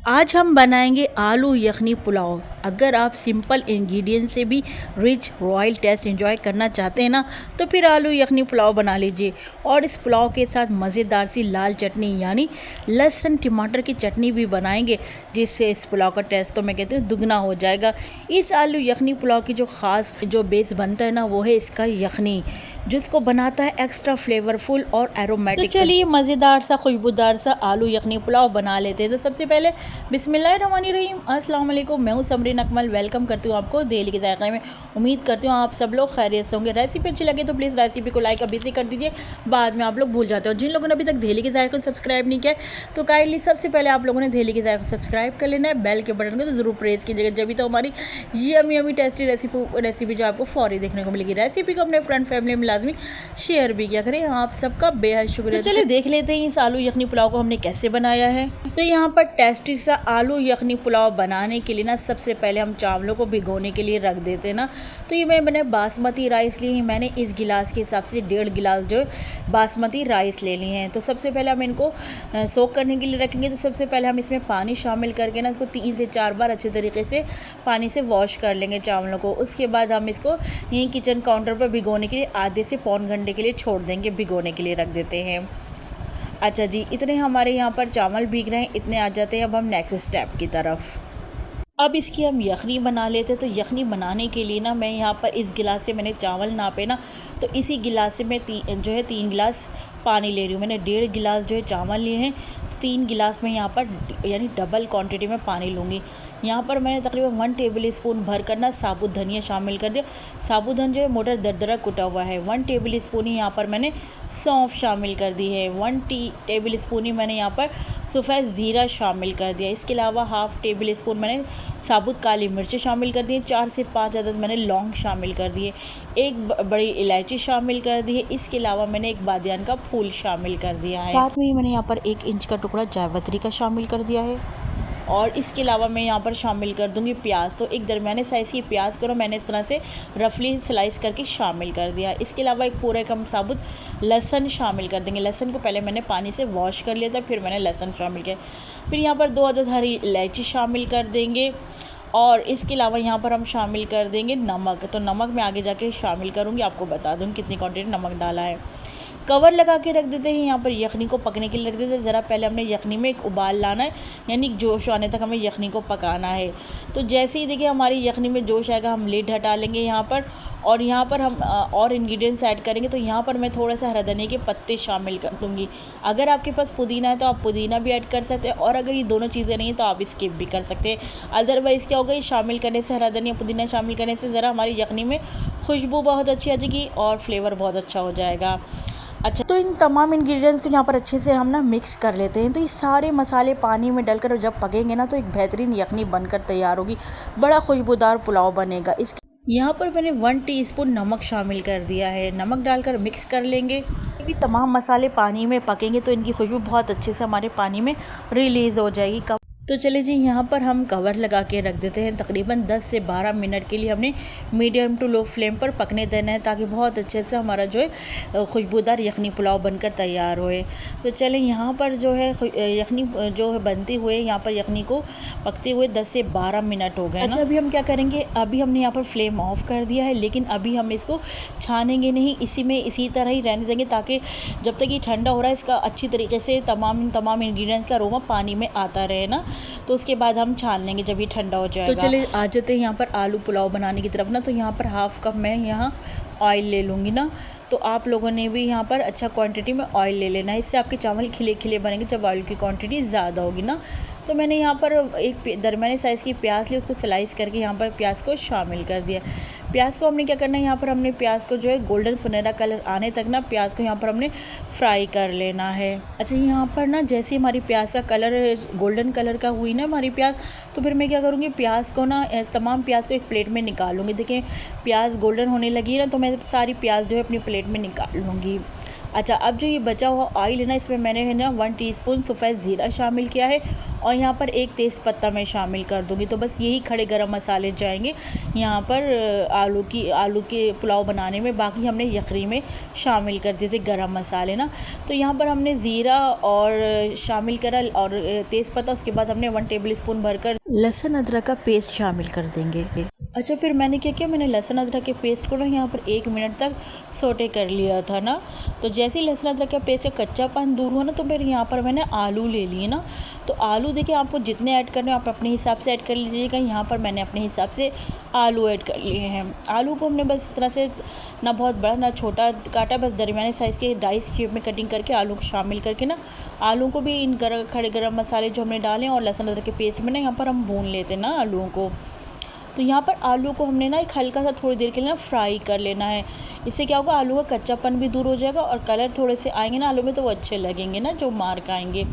आज हम बनाएंगे आलू यखनी पुलाव। अगर आप सिंपल इंग्रेडिएंट से भी रिच रॉयल टेस्ट एंजॉय करना चाहते हैं ना, तो फिर आलू यखनी पुलाव बना लीजिए। और इस पुलाव के साथ मज़ेदार सी लाल चटनी यानी लहसुन टमाटर की चटनी भी बनाएंगे, जिससे इस पुलाव का टेस्ट तो मैं कहती हूँ दुगना हो जाएगा। इस आलू यखनी पुलाव की जो ख़ास जो बेस बनता है ना, वो है इसका यखनी, जिसको बनाता है एक्स्ट्रा फ्लेवरफुल और एरोमेटिक। तो चलिए मज़ेदार सा खुशबूदार सा आलू यखनी पुलाव बना लेते हैं। तो सबसे पहले बिस्मिल्लाहिर्रहमानिर्रहीम, अस्सलाम वालेकुम। मैं हूँ समरीन अकमल, वेलकम करती हूँ आपको दिल्ली के जायक़े में। उम्मीद करती हूँ आप सब लोग खैरियत से होंगे। रेसिपी अच्छी लगे तो प्लीज़ रेसिपी को लाइक अभी से कर दीजिए, बाद में आप लोग भूल जाते हो। जिन लोगों ने अभी तक दिल्ली के जायक़े को सब्सक्राइब नहीं किया तो काइंडली सबसे पहले आप लोगों ने दिल्ली के जायक़े को सब्सक्राइब कर लेना है। बेल के बटन को तो ज़रूर प्रेस कीजिएगा, जब भी तो हमारी यमी टेस्टी रेसिपी जो आपको फौरी देखने को मिलेगी। रेसिपी को अपने फ्रेंड फैमिली में लाजमी शेयर भी किया करें। आप सबका बेहद शुक्रिया। तो चलिए देख लेते हैं इस आलू यखनी पुलाव को हमने कैसे बनाया है। तो यहाँ पर टेस्टी सा आलू यखनी पुलाव बनाने के लिए ना, सबसे पहले हम चावलों को भिगोने के लिए रख देते हैं ना। तो ये मैंने बासमती राइस ली है। मैंने इस गिलास के हिसाब से 1.5 गिलास जो बासमती राइस ले लिए हैं। तो सबसे पहले हम इनको सोक करने के लिए रखेंगे। तो सबसे पहले हम इसमें पानी शामिल करके ना इसको 3 से 4 बार अच्छे तरीके से पानी से वॉश कर लेंगे चावलों को। उसके बाद हम इसको यहीं किचन काउंटर पर भिगोने के लिए आधे से पौन घंटे के लिए छोड़ देंगे, भिगोने के लिए रख देते हैं। अच्छा जी, इतने हमारे यहाँ पर चावल भीग रहे हैं, इतने आ जाते हैं। अब हम नेक्स्ट स्टेप की तरफ। अब इसकी हम यखनी बना लेते हैं। तो यखनी बनाने के लिए ना, मैं यहाँ पर इस गिलास से मैंने चावल नापे ना, तो इसी गिलास से मैं 3 गिलास पानी ले रही हूँ। मैंने 1.5 गिलास जो है चावल लिए हैं, तो 3 गिलास में यहाँ पर यानी डबल क्वांटिटी में पानी लूँगी। यहाँ पर मैंने तकरीबन 1 टेबल स्पून भर कर ना साबुत धनिया शामिल कर दिया। साबुत धनिया जो है मोटा दरदरा कुटा हुआ है। 1 टेबल स्पून ही यहाँ पर मैंने सौंफ शामिल कर दी है। 1 टेबल स्पून ही मैंने यहाँ पर सफ़ेद ज़ीरा शामिल कर दिया। इसके अलावा हाफ़ टेबल स्पून मैंने साबुत काली मिर्च शामिल कर दी। 4 से 5 अदद मैंने लौंग शामिल कर दिए। एक बड़ी इलायची शामिल कर दी है। इसके अलावा मैंने एक बादियान का फूल शामिल कर दिया है। साथ में ही मैंने यहाँ पर 1 इंच का टुकड़ा जावित्री का शामिल कर दिया है। और इसके अलावा मैं यहाँ पर शामिल कर दूँगी प्याज। तो एक दरमियाने साइज़ की प्याज करो, मैंने इस तरह से रफली स्लाइस करके शामिल कर दिया। इसके अलावा एक पूरे कम साबुत लहसुन शामिल कर देंगे। लहसुन को पहले मैंने पानी से वॉश कर लिया था, फिर मैंने लहसुन शामिल किया। फिर यहाँ पर 2 अदद हरी इलायची शामिल कर देंगे। और इसके अलावा यहाँ पर हम शामिल कर देंगे नमक। तो नमक मैं आगे जाके शामिल करूँगी, आपको बता दूँगी कितनी क्वांटिटी नमक डाला है। कवर लगा के रख देते हैं। यहाँ पर यखनी को पकने के लिए रख देते हैं। ज़रा पहले हमने यखनी में एक उबाल लाना है, यानी जोश आने तक हमें यखनी को पकाना है। तो जैसे ही देखिए हमारी यखनी में जोश आएगा, हम लिड हटा लेंगे यहाँ पर। और यहाँ पर हम और इंग्रेडिएंट्स ऐड करेंगे। तो यहाँ पर मैं थोड़ा सा हरा धनिया के पत्ते शामिल कर दूँगी। अगर आपके पास पुदीना है तो आप पुदीना भी ऐड कर सकते हैं, और अगर ये दोनों चीज़ें नहीं हैं तो आप स्किप भी कर सकते हैं। अदरवाइज़ क्या होगा, ये शामिल करने से, हरा धनिया पुदीना शामिल करने से ज़रा हमारी यखनी में खुशबू बहुत अच्छी आ जाएगी और फ्लेवर बहुत अच्छा हो जाएगा। अच्छा, तो इन तमाम इंग्रेडिएंट्स को यहाँ पर अच्छे से हम ना मिक्स कर लेते हैं। तो ये सारे मसाले पानी में डालकर जब पकेंगे ना, तो एक बेहतरीन यखनी बनकर तैयार होगी। बड़ा खुशबूदार पुलाव बनेगा। इसके यहाँ पर मैंने 1 टीस्पून नमक शामिल कर दिया है। नमक डालकर मिक्स कर लेंगे। ये तमाम मसाले पानी में पकेंगे तो इनकी खुशबू बहुत अच्छे से हमारे पानी में रिलीज़ हो जाएगी। तो चलिए जी, यहाँ पर हम कवर लगा के रख देते हैं। तकरीबन 10 से 12 मिनट के लिए हमने मीडियम टू लो फ्लेम पर पकने देना है, ताकि बहुत अच्छे से हमारा जो है खुशबूदार यखनी पुलाव बनकर तैयार होए। तो चलें, यहाँ पर जो है यखनी जो है बनती हुए, यहाँ पर यखनी को पकते हुए 10 से 12 मिनट हो गए। अच्छा, अभी हम क्या करेंगे, अभी हमने यहाँ पर फ्लेम ऑफ कर दिया है, लेकिन अभी हम इसको छानेंगे नहीं, इसी तरह ही रहने देंगे, ताकि जब तक ये ठंडा हो रहा है इसका अच्छी तरीके से तमाम इंग्रेडिएंट्स का अरोमा पानी में आता रहे ना। तो उसके बाद हम छान लेंगे जब ये ठंडा हो जाएगा। तो चलिए आ जाते हैं यहाँ पर आलू पुलाव बनाने की तरफ ना। तो यहाँ पर हाफ़ कप मैं यहाँ ऑयल ले लूँगी ना। तो आप लोगों ने भी यहाँ पर अच्छा क्वांटिटी में ऑयल ले लेना है, इससे आपके चावल खिले खिले बनेंगे जब ऑयल की क्वांटिटी ज़्यादा होगी ना। तो मैंने यहाँ पर एक दरमियाने साइज़ की प्याज ली, उसको स्लाइस करके यहाँ पर प्याज को शामिल कर दिया। प्याज को हमने क्या करना है, यहाँ पर हमने प्याज को जो है गोल्डन सुनहरा कलर आने तक ना प्याज को यहाँ पर हमने फ्राई कर लेना है। अच्छा, यहाँ पर ना जैसे हमारी प्याज का कलर गोल्डन कलर का हुई ना हमारी प्याज, तो फिर मैं क्या करूँगी, प्याज को ना तमाम प्याज को एक प्लेट में निकालूँगी। देखिए प्याज गोल्डन होने लगी है ना, तो मैं सारी प्याज जो है अपनी प्लेट में निकाल लूँगी। अच्छा, अब जो ये बचा हुआ ऑयल है ना, इसमें मैंने है ना 1 टीस्पून सफ़ेद ज़ीरा शामिल किया है और यहाँ पर 1 तेज़पत्ता मैं शामिल कर दूँगी। तो बस यही खड़े गरम मसाले जाएंगे यहाँ पर आलू के पुलाव बनाने में। बाकी हमने यखनी में शामिल कर दिए थे गरम मसाले ना। तो यहाँ पर हमने ज़ीरा और शामिल करा और तेज़पत्ता, उसके बाद हमने 1 टेबल स्पून भरकर लहसुन अदरक का पेस्ट शामिल कर देंगे। अच्छा, फिर मैंने क्या किया, मैंने लहसुन अदरक के पेस्ट को ना यहाँ पर 1 मिनट तक सोटे कर लिया था ना। तो जैसे ही लहसुन अदरक के पेस्ट का कच्चापन दूर हुआ ना, तो फिर यहाँ पर मैंने आलू ले लिए ना। तो आलू देखिए, आपको जितने ऐड करने आप अपने हिसाब से ऐड कर लीजिएगा। यहाँ पर मैंने अपने हिसाब से आलू ऐड कर लिए हैं। आलू को हमने बस इस तरह से ना बहुत बड़ा ना छोटा काटा, बस दरमियाने साइज़ के डाइस शेप में कटिंग करके आलू को शामिल करके ना, आलू को भी इन खड़े गरम मसाले जो हमने डाले और लहसुन अदरक के पेस्ट में ना यहाँ पर हम भून लेते हैं ना आलूओं को। तो यहाँ पर आलू को हमने ना एक हल्का सा थोड़ी देर के लिए ना फ्राई कर लेना है। इससे क्या होगा, आलू का कच्चापन भी दूर हो जाएगा और कलर थोड़े से आएंगे ना आलू में, तो वो अच्छे लगेंगे ना, जो मार्क आएंगे।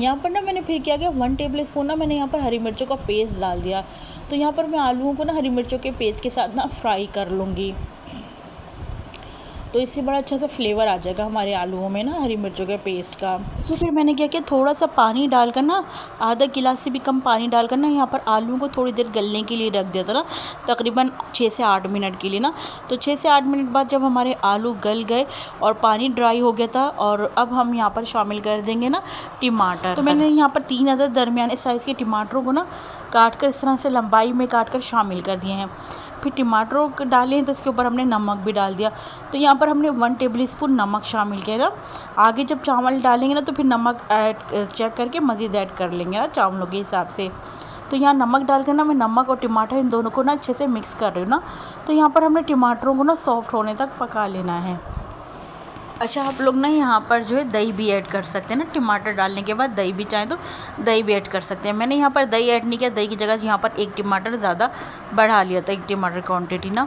यहाँ पर ना मैंने फिर क्या किया, 1 टेबल स्पून ना मैंने यहाँ पर हरी मिर्चों का पेस्ट डाल दिया। तो यहाँ पर मैं आलूओं को ना हरी मिर्चों के पेस्ट के साथ ना फ्राई कर लूँगी। तो इससे बड़ा अच्छा सा फ्लेवर आ जाएगा हमारे आलूओं में ना हरी मिर्चों के पेस्ट का। तो फिर मैंने क्या किया, थोड़ा सा पानी डालकर ना, आधा गिलास से भी कम पानी डालकर ना यहाँ पर आलूओं को थोड़ी देर गलने के लिए रख दिया था ना, तकरीबन 6 से 8 मिनट के लिए ना। तो 6 से 8 मिनट बाद जब हमारे आलू गल गए और पानी ड्राई हो गया था, और अब हम यहाँ पर शामिल कर देंगे ना टमाटर। तो मैंने यहाँ पर 3 अदद दरमियाने साइज़ के टमाटरों को ना काट कर इस तरह से लंबाई में काट कर शामिल कर दिए हैं। फिर टमाटरों को डाले हैं तो इसके ऊपर हमने नमक भी डाल दिया। तो यहाँ पर हमने 1 टेबल स्पून नमक शामिल किया ना। आगे जब चावल डालेंगे ना, तो फिर नमक चेक करके मज़ीद ऐड कर लेंगे ना चावलों के हिसाब से। तो यहाँ नमक डालकर ना मैं नमक और टमाटर इन दोनों को ना अच्छे से मिक्स कर रही हूँ ना। तो यहाँ पर हमने टमाटरों को ना सॉफ्ट होने तक पका लेना है। अच्छा, आप लोग ना यहाँ पर जो है दही भी ऐड कर सकते हैं ना, टमाटर डालने के बाद दही भी चाहें तो दही भी ऐड कर सकते हैं। मैंने यहाँ पर दही ऐड नहीं किया, दही की जगह यहाँ पर 1 टमाटर ज़्यादा बढ़ा लिया था, 1 टमाटर क्वांटिटी ना।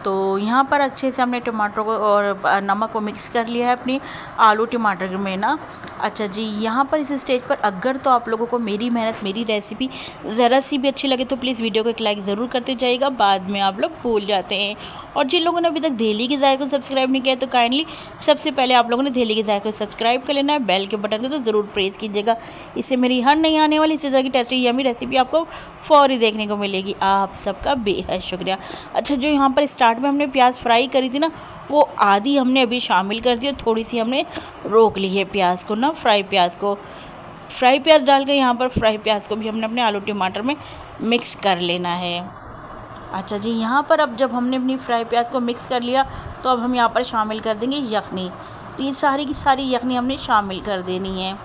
तो यहाँ पर अच्छे से हमने टमाटर को और नमक को मिक्स कर लिया है अपनी आलू टमाटर में ना। अच्छा जी, यहाँ पर इस स्टेज पर अगर तो आप लोगों को मेरी मेहनत, मेरी रेसिपी ज़रा सी भी अच्छी लगे तो प्लीज़ वीडियो को एक लाइक ज़रूर करते जाइएगा, बाद में आप लोग भूल जाते हैं। और जिन लोगों ने अभी तक दहली के ज़ायक़े को सब्सक्राइब नहीं किया तो काइंडली सबसे पहले आप लोगों ने दहली के ज़ायक़े को सब्सक्राइब कर लेना है, बेल के बटन को तो ज़रूर प्रेस कीजिएगा। इससे मेरी हर नई आने वाली इसी तरह की टेस्टी यमी रेसिपी आपको फ़ौरी देखने को मिलेगी। आप सबका बेहद शुक्रिया। अच्छा, जो यहाँ पर स्टार्ट में हमने प्याज फ्राई करी थी ना, वो आधी हमने अभी शामिल कर दी और थोड़ी सी हमने रोक ली है प्याज को ना, फ्राई प्याज डालकर यहाँ पर फ्राई प्याज को भी हमने अपने आलू टमाटर में मिक्स कर लेना है। अच्छा जी, यहाँ पर अब जब हमने अपनी फ्राई प्याज को मिक्स कर लिया, तो अब हम यहाँ पर शामिल कर देंगे यखनी। तो ये सारी की सारी यखनी हमने शामिल कर देनी है।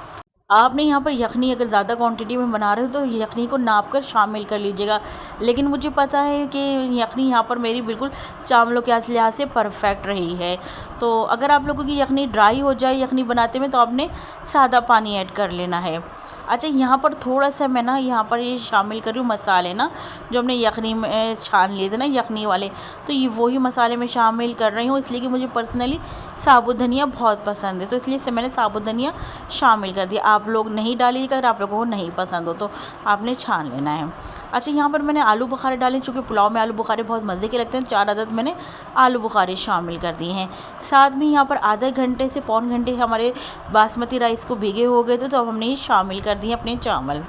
आपने यहाँ पर यखनी अगर ज़्यादा क्वांटिटी में बना रहे हो तो यखनी को नाप कर शामिल कर लीजिएगा। लेकिन मुझे पता है कि यखनी यहाँ पर मेरी बिल्कुल चावलों के लिहाज से परफेक्ट रही है। तो अगर आप लोगों की यखनी ड्राई हो जाए यखनी बनाते में, तो आपने सादा पानी ऐड कर लेना है। अच्छा, यहाँ पर थोड़ा सा मैं ना यहाँ पर ये शामिल कर रही हूँ मसाले ना, जो हमने यखनी में छान लिए थे ना यखनी वाले। तो ये वही मसाले में शामिल कर रही हूँ, इसलिए कि मुझे पर्सनली साबुत धनिया बहुत पसंद है, तो इसलिए से मैंने साबुत धनिया शामिल कर दिया। आप लोग नहीं डालिएगा, अगर आप लोगों को नहीं पसंद हो तो आपने छान लेना है। अच्छा, यहाँ पर मैंने आलू बुखारे डाले, चूँकि पुलाव में आलू बुखारे बहुत मज़े के लगते हैं। 4 अदद मैंने आलू बुखारे शामिल कर दिए हैं। साथ में यहाँ पर आधे घंटे से पौन घंटे हमारे बासमती राइस को भीगे हो गए थे, तो अब हमने ये शामिल कर दिए अपने चावल।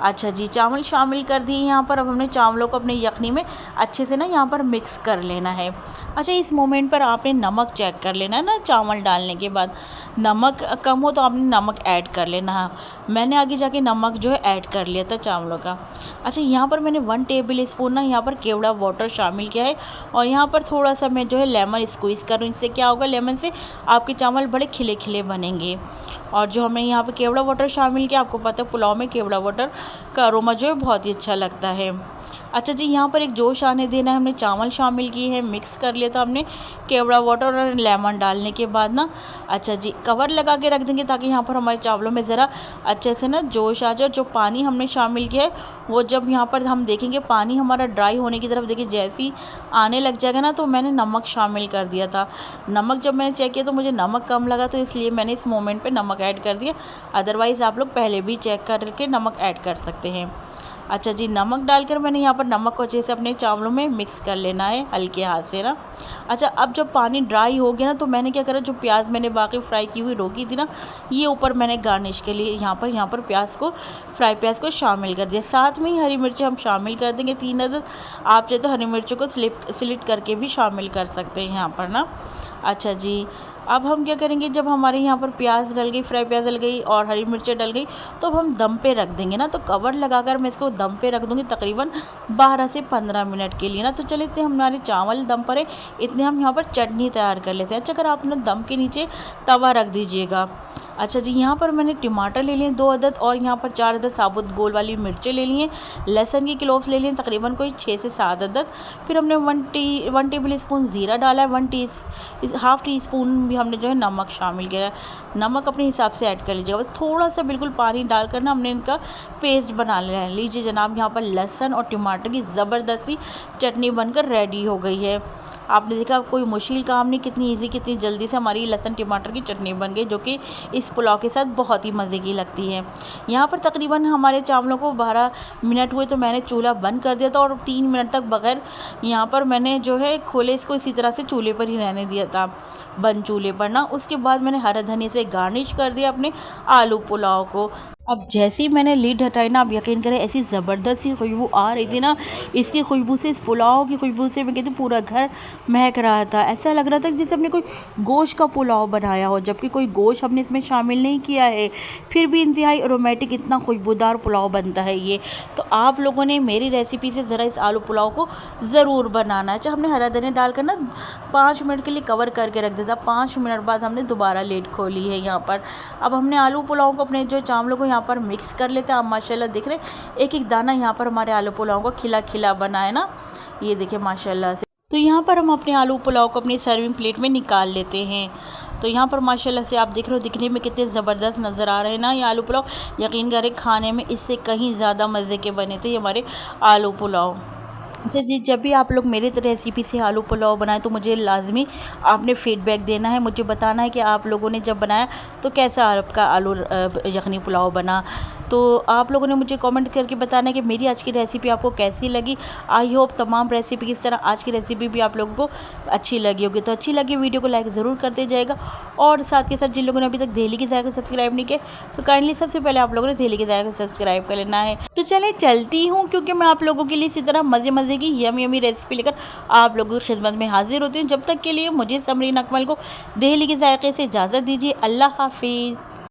अच्छा जी, चावल शामिल कर दिए यहाँ पर। अब हमने चावलों को अपने यखनी में अच्छे से ना यहाँ पर मिक्स कर लेना है। अच्छा, इस मोमेंट पर आपने नमक चेक कर लेना है ना, चावल डालने के बाद नमक कम हो तो आपने नमक ऐड कर लेना है। मैंने आगे जाके नमक जो है ऐड कर लिया था चावलों का। अच्छा, यहाँ पर मैंने 1 टेबल स्पून ना यहाँ पर केवड़ा वाटर शामिल किया है, और यहाँ पर थोड़ा सा मैं जो है लेमन स्क्वीज़ करूँ। इससे क्या होगा, लेमन से आपके चावल बड़े खिले खिले बनेंगे। और जो हमने यहाँ पर केवड़ा वाटर शामिल किया, आपको पता है पुलाव में केवड़ा वाटर का अरोमा जो है बहुत ही अच्छा लगता है। अच्छा जी, यहाँ पर एक जोश आने देना है, हमने चावल शामिल किए हैं, मिक्स कर लिया था हमने केवड़ा वाटर और लेमन डालने के बाद ना। अच्छा जी, कवर लगा के रख देंगे ताकि यहाँ पर हमारे चावलों में ज़रा अच्छे से ना जोश आ जाए। जो पानी हमने शामिल किया है, वो जब यहाँ पर हम देखेंगे पानी हमारा ड्राई होने की तरफ देखिए जैसे ही आने लग जाएगा ना, तो मैंने नमक शामिल कर दिया था। नमक जब मैंने चेक किया तो मुझे नमक कम लगा, तो इसलिए मैंने इस मोमेंट पर नमक ऐड कर दिया। अदरवाइज़ आप लोग पहले भी चेक करके नमक ऐड कर सकते हैं। अच्छा जी, नमक डालकर मैंने यहाँ पर नमक को अच्छे से अपने चावलों में मिक्स कर लेना है हल्के हाथ से ना। अच्छा, अब जब पानी ड्राई हो गया ना तो मैंने क्या करा, जो प्याज मैंने बाकी फ्राई की हुई रोकी थी ना, ये ऊपर मैंने गार्निश के लिए यहाँ पर प्याज को, फ्राई प्याज को शामिल कर दिया। साथ में ही हरी मिर्ची हम शामिल कर देंगे 3 अदद। आप चाहे तो हरी मिर्चों को स्लिट करके भी शामिल कर सकते हैं यहाँ पर ना। अच्छा जी, अब हम क्या करेंगे, जब हमारे यहाँ पर प्याज डल गई, फ्राई प्याज डल गई और हरी मिर्चें डल गई, तो अब हम दम पे रख देंगे ना। तो कवर लगाकर मैं इसको दम पे रख दूँगी तकरीबन 12 से 15 मिनट के लिए ना। तो चलिए, इतने हमारे चावल दम पर है, इतने हम यहाँ पर चटनी तैयार कर लेते हैं। अच्छा, अगर आप ना दम के नीचे तवा रख दीजिएगा। अच्छा जी, यहाँ पर मैंने टमाटर ले लिए 2 अदद और यहाँ पर 4 अदद साबुत गोल वाली मिर्चें ले लिए, लहसुन की क्लोव्स ले लिए तकरीबन कोई 6 से 7 अदद। फिर हमने 1 टेबल स्पून ज़ीरा डाला है, हाफ़ टी स्पून भी हमने जो है नमक शामिल किया है। नमक अपने हिसाब से ऐड कर लीजिएगा, बस थोड़ा सा बिल्कुल पानी डालकर ना हमने इनका पेस्ट बना लिया है। लीजिए जनाब, यहाँ पर लहसुन और टमाटर की ज़बरदस्ती चटनी बनकर रेडी हो गई है। आपने देखा, कोई मुश्किल काम नहीं, कितनी इजी, कितनी जल्दी से हमारी लहसुन टमाटर की चटनी बन गई, जो कि इस पुलाव के साथ बहुत ही मज़े की लगती है। यहाँ पर तकरीबन हमारे चावलों को 12 मिनट हुए तो मैंने चूल्हा बंद कर दिया था और 3 मिनट तक बगैर यहाँ पर मैंने जो है खोले इसको इसी तरह से चूल्हे पर ही रहने दिया था, बंद चूल्हे पर ना। उसके बाद मैंने हरा धनिया से गार्निश कर दिया अपने आलू पुलाव को। अब जैसे ही मैंने लीड हटाई ना, आप यकीन करें ऐसी ज़बरदस्त सी खुशबू आ रही थी ना, इसकी खुशबू से, इस पुलाव की खुशबू से मैं कहती हूँ पूरा घर महक रहा था। ऐसा लग रहा था कि जैसे हमने कोई गोश्त का पुलाव बनाया हो, जबकि कोई गोश्त हमने इसमें शामिल नहीं किया है, फिर भी इंतहाई अरोमेटिक, इतना खुशबूदार पुलाव बनता है ये। तो आप लोगों ने मेरी रेसिपी से ज़रा इस आलू पुलाव को ज़रूर बनाना है। अच्छा, हमने हरा धनिया डालकर ना 5 मिनट के लिए कवर करके रख दिया था। 5 मिनट बाद हमने दोबारा लीड खोली है यहाँ पर। अब हमने आलू पुलाव को अपने जो चावलों को यहाँ पर मिक्स कर लेते हैं। आप माशाल्लाह देख रहे हैं, एक एक दाना यहाँ पर हमारे आलू पुलाव को खिला खिला बना है ना, ये देखिए माशाल्लाह से। तो यहाँ पर हम अपने आलू पुलाव को अपनी सर्विंग प्लेट में निकाल लेते हैं। तो यहाँ पर माशाल्लाह से आप देख रहे हो, दिखने में कितने ज़बरदस्त नज़र आ रहे हैं ना ये आलू पुलाव। यकीन करें, खाने में इससे कहीं ज़्यादा मज़े के बने थे ये हमारे आलू पुलाव। अच्छा जी, जब भी आप लोग मेरे रेसिपी से आलू पुलाव बनाएं तो मुझे लाजमी आपने फ़ीडबैक देना है, मुझे बताना है कि आप लोगों ने जब बनाया तो कैसा आपका आलू यखनी पुलाव बना। तो आप लोगों ने मुझे कमेंट करके बताना है कि मेरी आज की रेसिपी आपको कैसी लगी। आई होप तमाम रेसिपी की तरह आज की रेसिपी भी आप लोगों को अच्छी लगी होगी। तो अच्छी लगी वीडियो को लाइक ज़रूर करते जाएगा, और साथ के साथ जिन लोगों ने अभी तक दहली के ज़ायक़ा सब्सक्राइब नहीं किया तो काइंडली सबसे पहले आप लोगों ने दहली के ज़ायक़ा सब्सक्राइब कर लेना है। तो चले चलती हूँ, क्योंकि मैं आप लोगों के लिए इसी तरह मज़े मज़े की यमी यमी रेसिपी लेकर आप लोगों की खिदमत में हाजिर होती हूँ। जब तक के लिए मुझे समरीन अकमल को दहली के ज़ायक़े से इजाज़त दीजिए। अल्लाह हाफिज़।